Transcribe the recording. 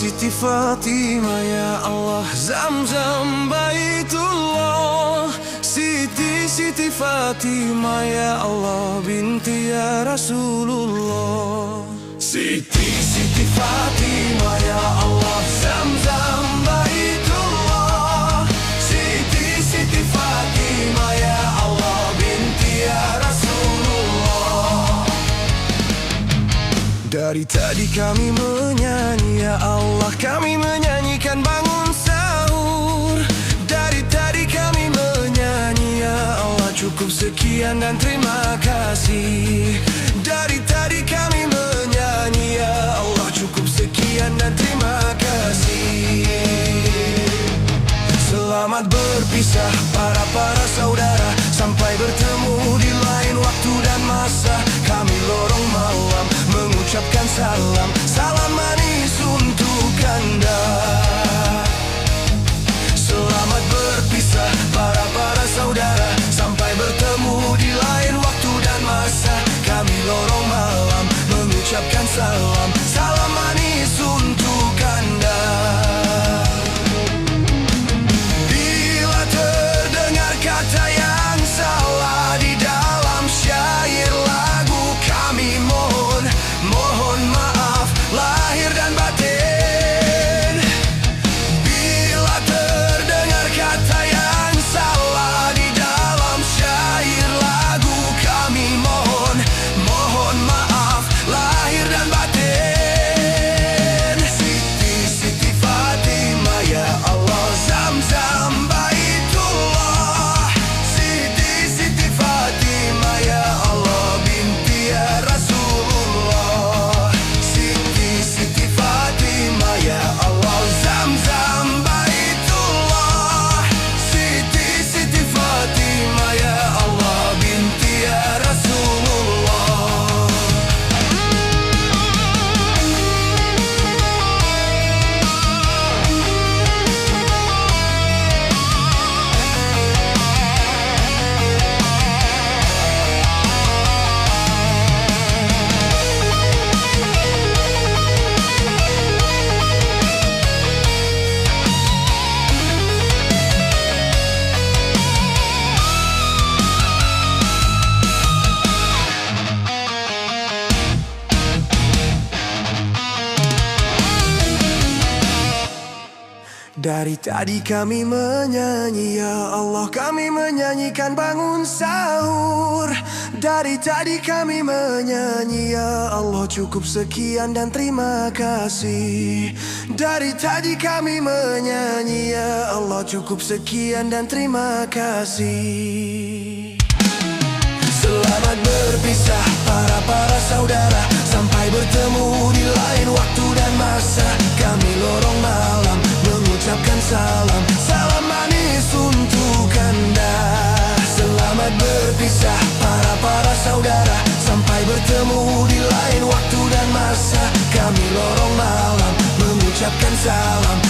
Siti Fatimah ya Allah, Zamzam Baitullah. Siti Fatimah ya Allah, binti ya Rasulullah. Siti Fatimah ya Allah, Zamzam Baitullah. Siti Fatimah ya Allah, binti ya Rasulullah. Dari tadi kami menyanyi ya Allah, kami menyanyikan bangun sahur. Dari tadi kami menyanyi ya Allah, cukup sekian dan terima kasih. Dari tadi kami menyanyi ya Allah, cukup sekian dan terima kasih. Selamat berpisah para saudara, sampai bertemu di lain waktu dan masa. Kami lorong malam mengucapkan salam, salam manis untuk Anda. Selamat berpisah para saudara, sampai bertemu di lain waktu dan masa. Kami lorong malam mengucapkan salam, salam manis untuk Anda. Bila terdengar kata yang salah di dalam syair lagu, kami mohon maaf lahir dan batin. Bila terdengar kata yang salah di dalam syair lagu, kami mohon maaf lahir dan batin. Siti Fatimah ya Allah, Zamzam Baitullah. Siti Fatimah ya Allah, binti ya Rasulullah. Siti Fatimah ya Allah, Zamzam Baitullah. Siti Fatimah ya Allah, binti ya Rasulullah. Dari tadi kami menyanyi ya Allah, kami menyanyikan bangun sahur. Dari tadi kami menyanyi ya Allah, cukup sekian dan terima kasih. Dari tadi kami menyanyi ya Allah, cukup sekian dan terima kasih. Selamat berpisah para saudara, sampai bertemu di lain waktu dan masa. Kami lorong malam mengucapkan salam, salam manis untuk Anda. Selamat berpisah para saudara, sampai bertemu di lain waktu dan masa. Kami lorong malam mengucapkan salam,